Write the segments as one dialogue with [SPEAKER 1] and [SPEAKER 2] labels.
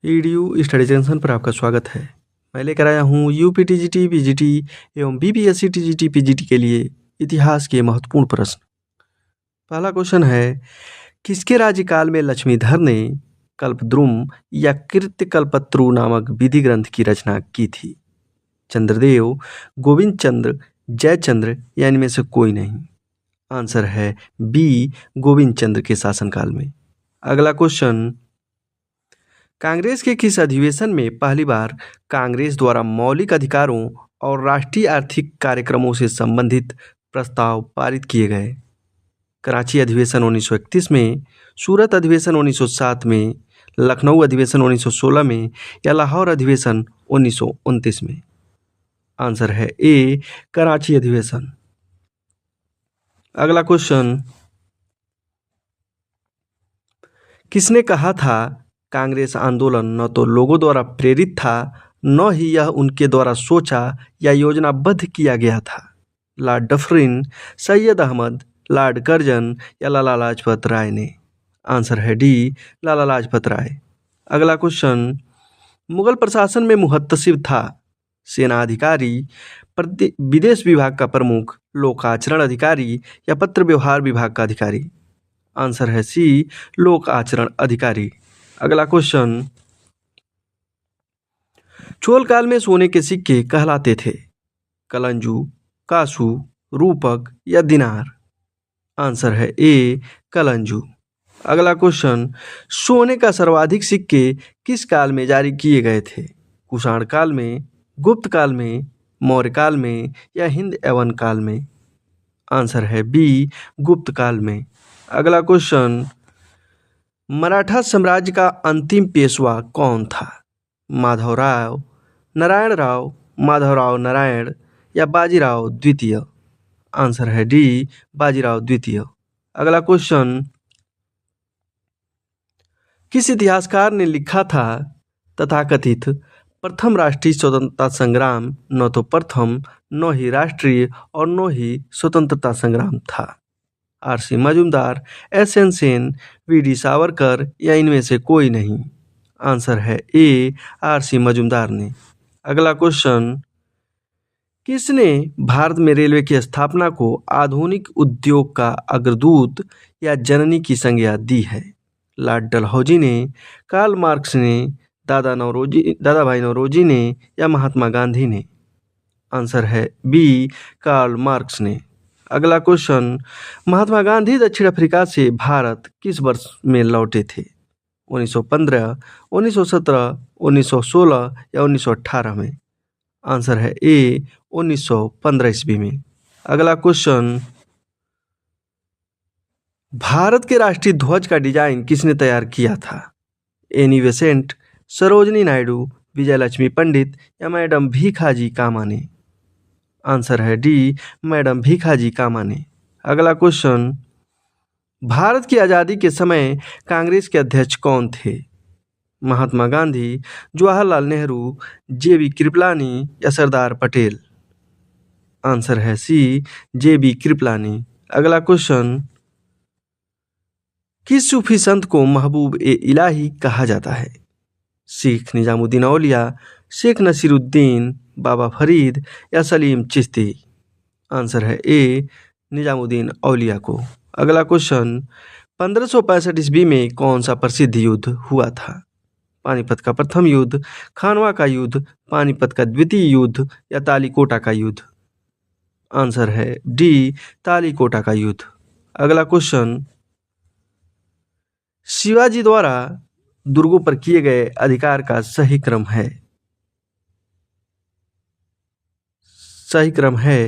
[SPEAKER 1] EDU study junction पर आपका स्वागत है। मैं लेकर आया हूँ यूपी टीजीटी, पीजीटी एवं बीपीएससी टीजीटी, पीजीटी के लिए इतिहास के महत्वपूर्ण प्रश्न। पहला क्वेश्चन है, किसके राज्यकाल में लक्ष्मीधर ने कल्पद्रुम या कृत्यकल्पत्रु नामक विधि ग्रंथ की रचना की थी? चंद्रदेव, गोविंद चंद्र, जयचंद्र या इनमें से कोई नहीं? आंसर है बी, गोविंद चंद्र के शासनकाल में। अगला क्वेश्चन, कांग्रेस के किस अधिवेशन में पहली बार कांग्रेस द्वारा मौलिक अधिकारों और राष्ट्रीय आर्थिक कार्यक्रमों से संबंधित प्रस्ताव पारित किए गए? कराची अधिवेशन 1931 में, सूरत अधिवेशन 1907 में, लखनऊ अधिवेशन 1916 में या लाहौर अधिवेशन 1929 में? आंसर है ए, कराची अधिवेशन। अगला क्वेश्चन, किसने कहा था कांग्रेस आंदोलन न तो लोगों द्वारा प्रेरित था, न ही यह उनके द्वारा सोचा या योजनाबद्ध किया गया था? Lord Dufferin, Syed Ahmad, Lord Curzon या लाला लाजपत राय ने? आंसर है डी, लाला लाजपत राय। अगला क्वेश्चन, मुगल प्रशासन में मुहत्तसिब था सेना अधिकारी, विदेश विभाग का प्रमुख, लोकाचरण अधिकारी या पत्र व्यवहार विभाग का अधिकारी? आंसर है सी, लोक आचरण अधिकारी। अगला क्वेश्चन, चोल काल में सोने के सिक्के कहलाते थे कलंजू, कासू, रूपक या दिनार? आंसर है ए, कलंजू। अगला क्वेश्चन, सोने का सर्वाधिक सिक्के किस काल में जारी किए गए थे? कुषाण काल में, गुप्त काल में, मौर्य काल में या हिंद यवन काल में? आंसर है बी, गुप्त काल में। अगला क्वेश्चन, मराठा साम्राज्य का अंतिम पेशवा कौन था? माधवराव, नारायण राव, माधवराव नारायण या बाजीराव द्वितीय? आंसर है डी, बाजीराव द्वितीय। अगला क्वेश्चन, किस इतिहासकार ने लिखा था तथाकथित प्रथम राष्ट्रीय स्वतंत्रता संग्राम न तो प्रथम, न ही राष्ट्रीय और न ही स्वतंत्रता संग्राम था? RC. Majumdar, SN. Sen, VD. Savarkar या इनमें से कोई नहीं? आंसर है ए, आर.सी. मजूमदार ने। अगला क्वेश्चन, किसने भारत में रेलवे की स्थापना को आधुनिक उद्योग का अग्रदूत या जननी की संज्ञा दी है? लॉर्ड डलहौजी ने, कार्ल मार्क्स ने, दादा भाई नौरोजी ने या महात्मा गांधी ने? आंसर है बी, कार्ल मार्क्स ने। अगला क्वेश्चन, महात्मा गांधी दक्षिण अफ्रीका से भारत किस वर्ष में लौटे थे? 1915, 1917, 1916 या 1918 में? आंसर है ए, 1915 ईस्वी में। अगला क्वेश्चन, भारत के राष्ट्रीय ध्वज का डिजाइन किसने तैयार किया था? एनी बेसेंट, सरोजनी नायडू, विजयलक्ष्मी पंडित या मैडम भीखाजी कामा ने? आंसर है डी, मैडम भीखाजी कामा ने। अगला क्वेश्चन, भारत की आज़ादी के समय कांग्रेस के अध्यक्ष कौन थे? महात्मा गांधी, जवाहरलाल नेहरू, जे.बी. कृपलानी या सरदार पटेल? आंसर है सी, जे.बी. कृपलानी। अगला क्वेश्चन, किस सूफी संत को महबूब ए इलाही कहा जाता है? शेख निजामुद्दीन औलिया, शेख नसीरुद्दीन, बाबा फरीद या सलीम चिश्ती? आंसर है ए, निजामुद्दीन औलिया को। अगला क्वेश्चन, 1565 ईस्वी में कौन सा प्रसिद्ध युद्ध हुआ था? पानीपत का प्रथम युद्ध, खानवा का युद्ध, पानीपत का द्वितीय युद्ध या तालीकोटा का युद्ध? आंसर है डी, तालीकोटा का युद्ध। अगला क्वेश्चन, शिवाजी द्वारा दुर्गों पर किए गए अधिकार का सही क्रम है? सही क्रम है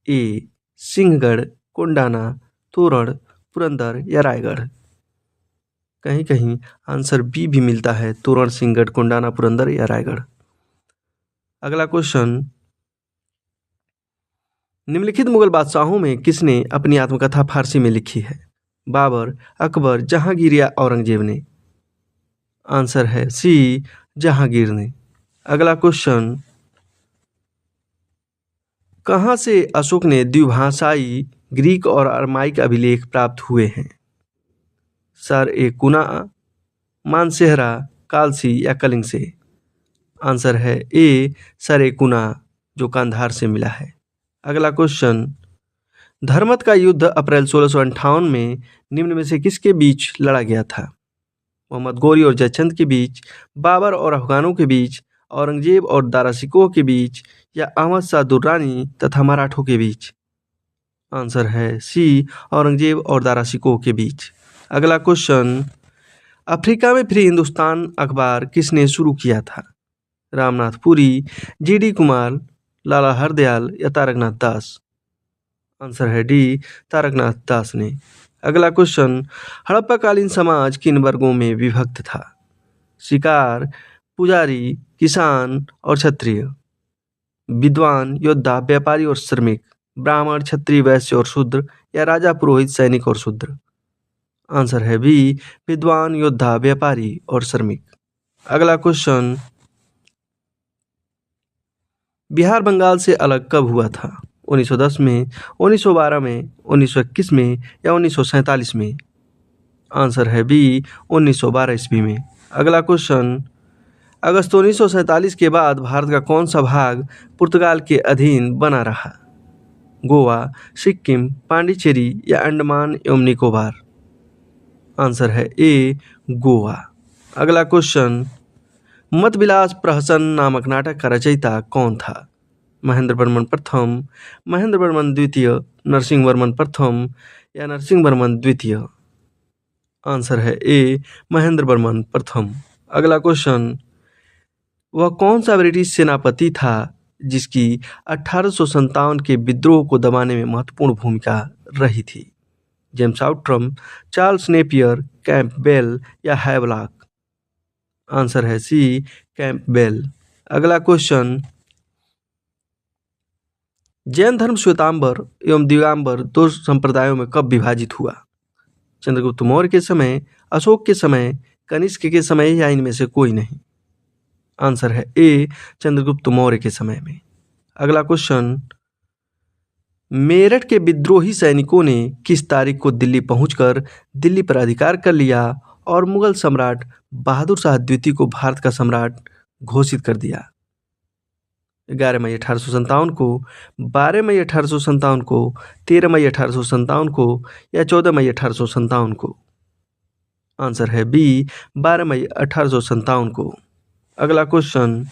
[SPEAKER 1] ए, सिंहगढ़, कोंडाना, तोरण, पुरंदर या रायगढ़? कहीं कहीं आंसर बी भी मिलता है, तोरण, सिंहगढ़, कोंडाना, पुरंदर या रायगढ़। अगला क्वेश्चन, निम्नलिखित मुगल बादशाहों में किसने अपनी आत्मकथा फारसी में लिखी है? बाबर, अकबर, जहांगीर या औरंगजेब ने? आंसर है सी, जहांगीर ने। अगला क्वेश्चन, कहाँ से अशोक ने द्विभाषाई ग्रीक और अरमाइक अभिलेख प्राप्त हुए हैं? सर ए कुना, मानसेहरा, कालसी या कलिंग से? आंसर है ए सरेकुना, जो कांधार से मिला है। अगला क्वेश्चन, धर्मत का युद्ध अप्रैल 1658 में निम्न में से किसके बीच लड़ा गया था? मोहम्मद गौरी और जयचंद के बीच, बाबर और अफगानों के बीच, औरंगजेब और दारा शिकोह के बीच, या अहमद शाह दुर्रानी तथा मराठों के बीच? आंसर है सी औरंगजेब और दारा शिकोह के बीच। अगला क्वेश्चन, अफ्रीका में फ्री हिंदुस्तान अखबार किसने शुरू किया था? रामनाथ पुरी, जीडी कुमार, लाला हरदयाल या तारकनाथ दास? आंसर है डी तारकनाथ दास ने। अगला क्वेश्चन, हड़प्पाकालीन समाज किन वर्गों में विभक्त था? शिकार, पुजारी, किसान और क्षत्रिय? विद्वान, योद्धा, व्यापारी और श्रमिक? ब्राह्मण, क्षत्रिय, वैश्य और शूद्र? या राजा, पुरोहित, सैनिक और शूद्र? आंसर है बी विद्वान, योद्धा, व्यापारी और श्रमिक। अगला क्वेश्चन, बिहार बंगाल से अलग कब हुआ था? 1910 में, 1912 में, 1921 में या 1947 में? आंसर है बी 1912 ईस्वी में। अगला क्वेश्चन, अगस्त 1947 के बाद भारत का कौन सा भाग पुर्तगाल के अधीन बना रहा? गोवा, सिक्किम, पांडिचेरी या अंडमान एवं निकोबार? आंसर है ए गोवा। अगला क्वेश्चन, मतविलास प्रहसन नामक नाटक का रचयिता कौन था? महेंद्र वर्मन प्रथम, महेंद्र वर्मन द्वितीय, नरसिंह वर्मन प्रथम या नरसिंह वर्मन द्वितीय? आंसर है ए महेंद्र वर्मन प्रथम। अगला क्वेश्चन, वह कौन सा ब्रिटिश सेनापति था जिसकी 1857 के विद्रोह को दबाने में महत्वपूर्ण भूमिका रही थी? James Outram, Charles Napier, Campbell या हैवलॉक? आंसर है सी कैंपबेल। अगला क्वेश्चन, जैन धर्म श्वेतांबर एवं दिगंबर दो संप्रदायों में कब विभाजित हुआ? चंद्रगुप्त मौर्य के समय, अशोक के समय, कनिष्क के समय या इनमें से कोई नहीं? आंसर है ए चंद्रगुप्त मौर्य के समय में। अगला क्वेश्चन, मेरठ के विद्रोही सैनिकों ने किस तारीख को दिल्ली पहुंचकर दिल्ली पर अधिकार कर लिया और मुगल सम्राट बहादुर शाह द्वितीय को भारत का सम्राट घोषित कर दिया? 11 मई 1857 को, 12 मई 1857 को, 13 मई 1857 को या 14 मई 1857 को? आंसर है बी 12 मई 1857 को। अगला क्वेश्चन,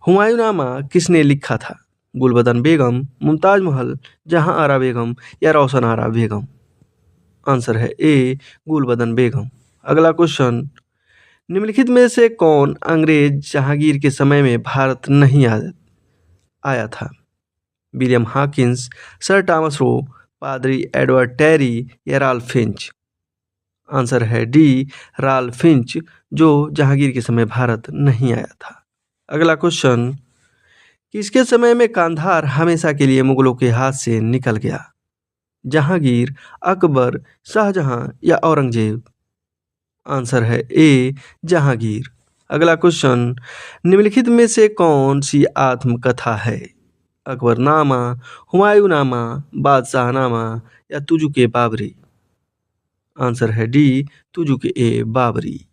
[SPEAKER 1] हुमायूंनामा किसने लिखा था? गुलबदन बेगम, मुमताज महल, जहां आरा बेगम या रोशन आरा बेगम? आंसर है ए गुलबदन बेगम। अगला क्वेश्चन, निम्नलिखित में से कौन अंग्रेज जहांगीर के समय में भारत नहीं आया था? William Hawkins, sir Thomas Roe, पादरी एडवर्ड टेरी या राल्फ फिंच? आंसर है डी राल्फ फिंच, जो जहांगीर के समय भारत नहीं आया था। अगला क्वेश्चन, किसके समय में कांधार हमेशा के लिए मुगलों के हाथ से निकल गया? जहांगीर, अकबर, शाहजहां या औरंगजेब? आंसर है ए जहांगीर। अगला क्वेश्चन, निम्नलिखित में से कौन सी आत्मकथा है? अकबरनामा, हुमायूंनामा, बादशाहनामा या तुजुक-ए-बाबरी? आंसर है डी तुजुक-ए-बाबरी।